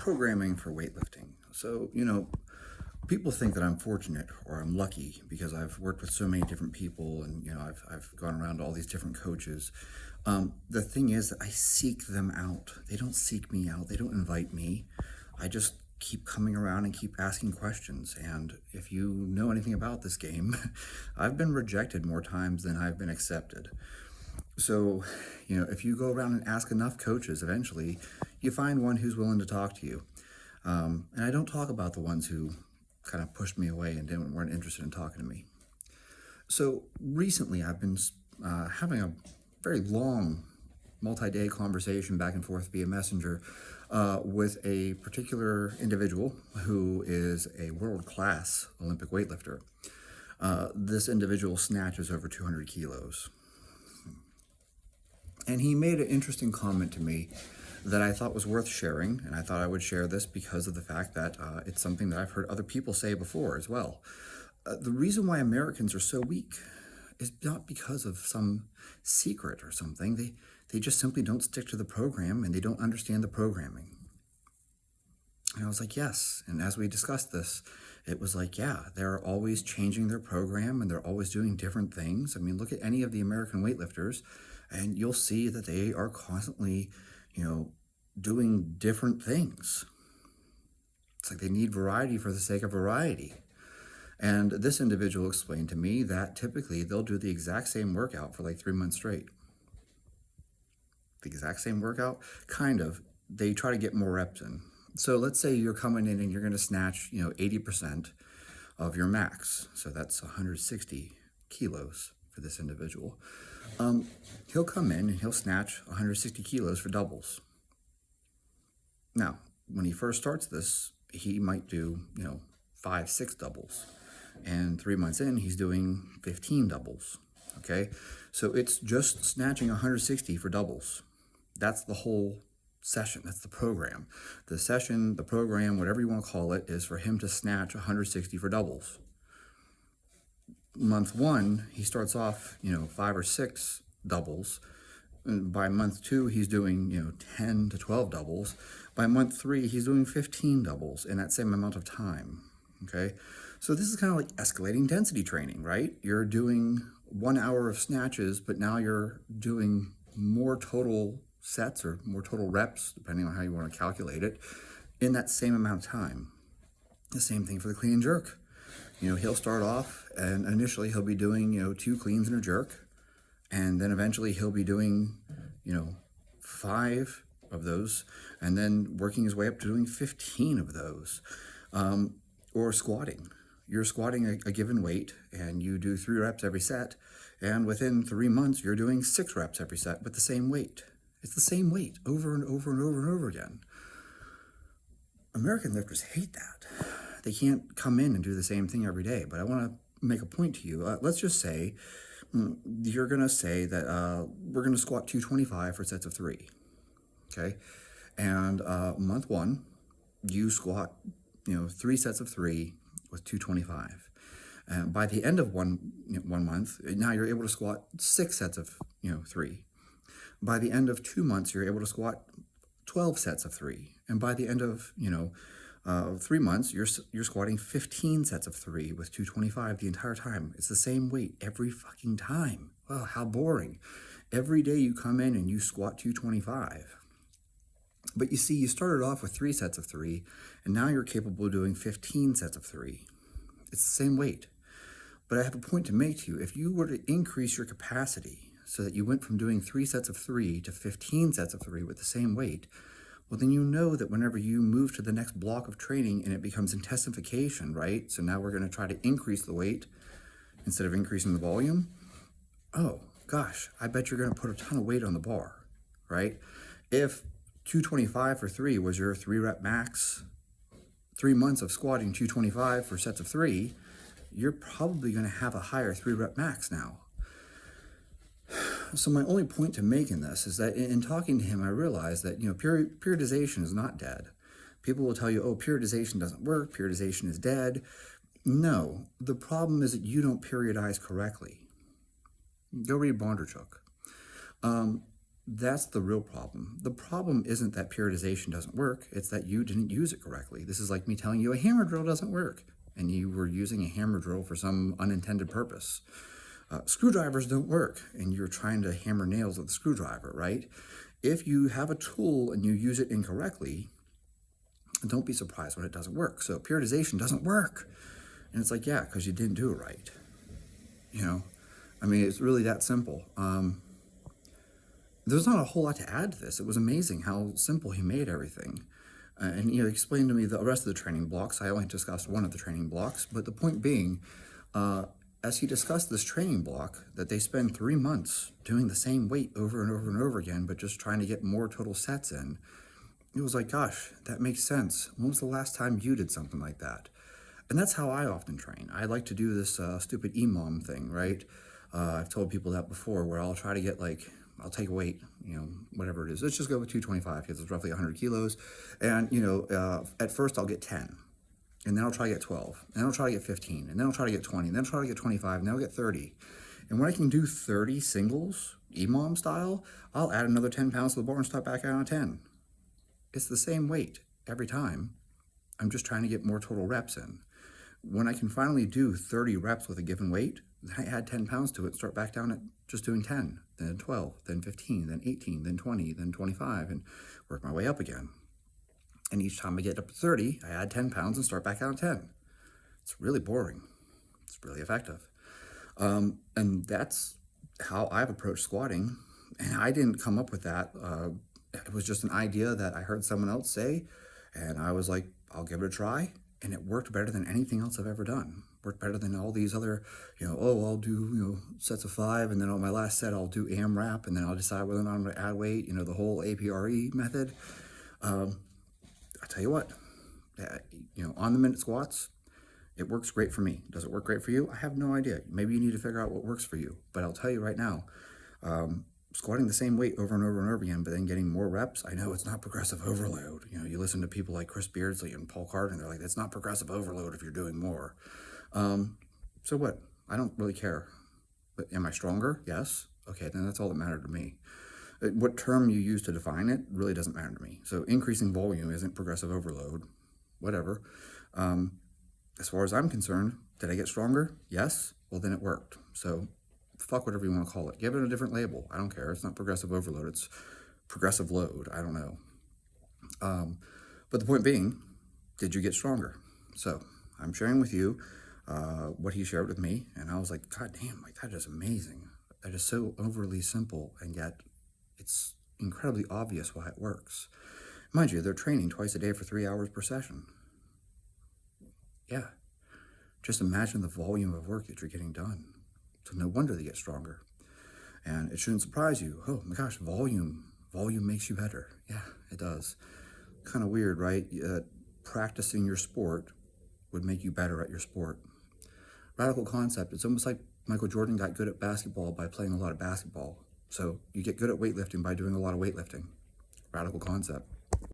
programming for weightlifting. So, people think that I'm fortunate or I'm lucky because I've worked with so many different people and, I've gone around to all these different coaches. The thing is that I seek them out. They don't seek me out. They don't invite me. I just keep coming around and keep asking questions. And if you know anything about this game, I've been rejected more times than I've been accepted. So, if you go around and ask enough coaches, eventually you find one who's willing to talk to you. And I don't talk about the ones who kind of pushed me away and weren't interested in talking to me. So recently I've been having a very long multi-day conversation back and forth via Messenger with a particular individual who is a world-class Olympic weightlifter. This individual snatches over 200 kilos. And he made an interesting comment to me that I thought was worth sharing, and I thought I would share this because of the fact that it's something that I've heard other people say before as well. The reason why Americans are so weak is not because of some secret or something. They just simply don't stick to the program and they don't understand the programming. And I was like, yes. And as we discussed this, it was like, yeah, they're always changing their program and they're always doing different things. I mean, look at any of the American weightlifters and you'll see that they are constantly, doing different things. It's like they need variety for the sake of variety. And this individual explained to me that typically they'll do the exact same workout for like 3 months straight. The exact same workout, kind of. They try to get more reps in. So let's say you're coming in and you're going to snatch, 80% of your max. So that's 160 kilos for this individual. He'll come in and he'll snatch 160 kilos for doubles. Now, when he first starts this, he might do, 5, 6 doubles. And 3 months in, he's doing 15 doubles. Okay? So it's just snatching 160 for doubles. That's the whole session. That's the program. The session, the program, whatever you want to call it, is for him to snatch 160 for doubles. Month 1, he starts off, 5 or 6 doubles. And by month 2, he's doing, 10 to 12 doubles. By month 3, he's doing 15 doubles in that same amount of time. Okay? So this is kind of like escalating density training, right? You're doing 1 hour of snatches, but now you're doing more total sets or more total reps, depending on how you want to calculate it, in that same amount of time. The same thing for the clean and jerk. He'll start off and initially he'll be doing, 2 cleans and a jerk. And then eventually he'll be doing, 5 of those and then working his way up to doing 15 of those. Or squatting. You're squatting a given weight and you do 3 reps every set. And within 3 months, you're doing 6 reps every set with the same weight. It's the same weight over and over and over and over again. American lifters hate that. They can't come in and do the same thing every day. But I want to make a point to you. Let's just say you're going to say that we're going to squat 225 for sets of 3. Okay? And month 1, you squat, 3 sets of 3 with 225. And by the end of one month, now you're able to squat 6 sets of 3. By the end of 2 months, you're able to squat 12 sets of 3. And by the end of 3 months, you're squatting 15 sets of 3 with 225 the entire time. It's the same weight every fucking time. Oh, how boring. Every day you come in and you squat 225. But you see, you started off with 3 sets of 3, and now you're capable of doing 15 sets of 3. It's the same weight. But I have a point to make to you. If you were to increase your capacity so that you went from doing 3 sets of 3 to 15 sets of 3 with the same weight, well, then you know that whenever you move to the next block of training and it becomes intensification, right? So now we're going to try to increase the weight instead of increasing the volume. Oh, gosh, I bet you're going to put a ton of weight on the bar, right? If 225 for 3 was your 3 rep max, 3 months of squatting 225 for sets of 3, you're probably going to have a higher 3 rep max now. So my only point to make in this is that in talking to him, I realized that, periodization is not dead. People will tell you, oh, periodization doesn't work, periodization is dead. No, the problem is that you don't periodize correctly. Go read Bondarchuk. That's the real problem. The problem isn't that periodization doesn't work, it's that you didn't use it correctly. This is like me telling you a hammer drill doesn't work, and you were using a hammer drill for some unintended purpose. Screwdrivers don't work, and you're trying to hammer nails with a screwdriver, right? If you have a tool and you use it incorrectly, don't be surprised when it doesn't work. So periodization doesn't work. And it's like, yeah, because you didn't do it right. You know, I mean, it's really that simple. There's not a whole lot to add to this. It was amazing how simple he made everything. And he explained to me the rest of the training blocks. I only discussed one of the training blocks, but the point being, as he discussed this training block, that they spend 3 months doing the same weight over and over and over again, but just trying to get more total sets in. It was like, gosh, that makes sense. When was the last time you did something like that? And that's how I often train. I like to do this stupid EMOM thing, right? I've told people that before, where I'll try to get I'll take a weight, whatever it is. Let's just go with 225 because it's roughly 100 kilos. And, at first I'll get 10. And then I'll try to get 12. And then I'll try to get 15. And then I'll try to get 20. And then I'll try to get 25. And then I'll get 30. And when I can do 30 singles, EMOM style, I'll add another 10 pounds to the bar and start back out on 10. It's the same weight every time. I'm just trying to get more total reps in. When I can finally do 30 reps with a given weight, then I add 10 pounds to it and start back down at just doing 10, then 12, then 15, then 18, then 20, then 25, and work my way up again. And each time I get up to 30, I add 10 pounds and start back out at 10. It's really boring. It's really effective. And that's how I've approached squatting. And I didn't come up with that. It was just an idea that I heard someone else say, and I was like, I'll give it a try. And it worked better than anything else I've ever done. Worked better than all these other, I'll do, sets of 5, and then on my last set, I'll do AMRAP, and then I'll decide whether or not I'm going to add weight, the whole APRE method. I'll tell you what, on the minute squats, it works great for me. Does it work great for you? I have no idea. Maybe you need to figure out what works for you. But I'll tell you right now, squatting the same weight over and over and over again, but then getting more reps, I know it's not progressive overload. You listen to people like Chris Beardsley and Paul Carter, and they're like, that's not progressive overload if you're doing more. So what? I don't really care. But am I stronger? Yes. Okay, then that's all that mattered to me. What term you use to define it really doesn't matter to me. So increasing volume isn't progressive overload, whatever. As far as I'm concerned, did I get stronger? Yes. Well, then it worked. So fuck whatever you want to call it. Give it a different label. I don't care. It's not progressive overload. It's progressive load. I don't know. But the point being, did you get stronger? So I'm sharing with you what he shared with me, and I was like, God damn, that is amazing. That is so overly simple, and yet it's incredibly obvious why it works. Mind you, they're training twice a day for 3 hours per session. Yeah. Just imagine the volume of work that you're getting done. So no wonder they get stronger. And it shouldn't surprise you. Oh my gosh, volume makes you better. Yeah, it does. Kind of weird, right? Practicing your sport would make you better at your sport. Radical concept. It's almost like Michael Jordan got good at basketball by playing a lot of basketball. So you get good at weightlifting by doing a lot of weightlifting. Radical concept.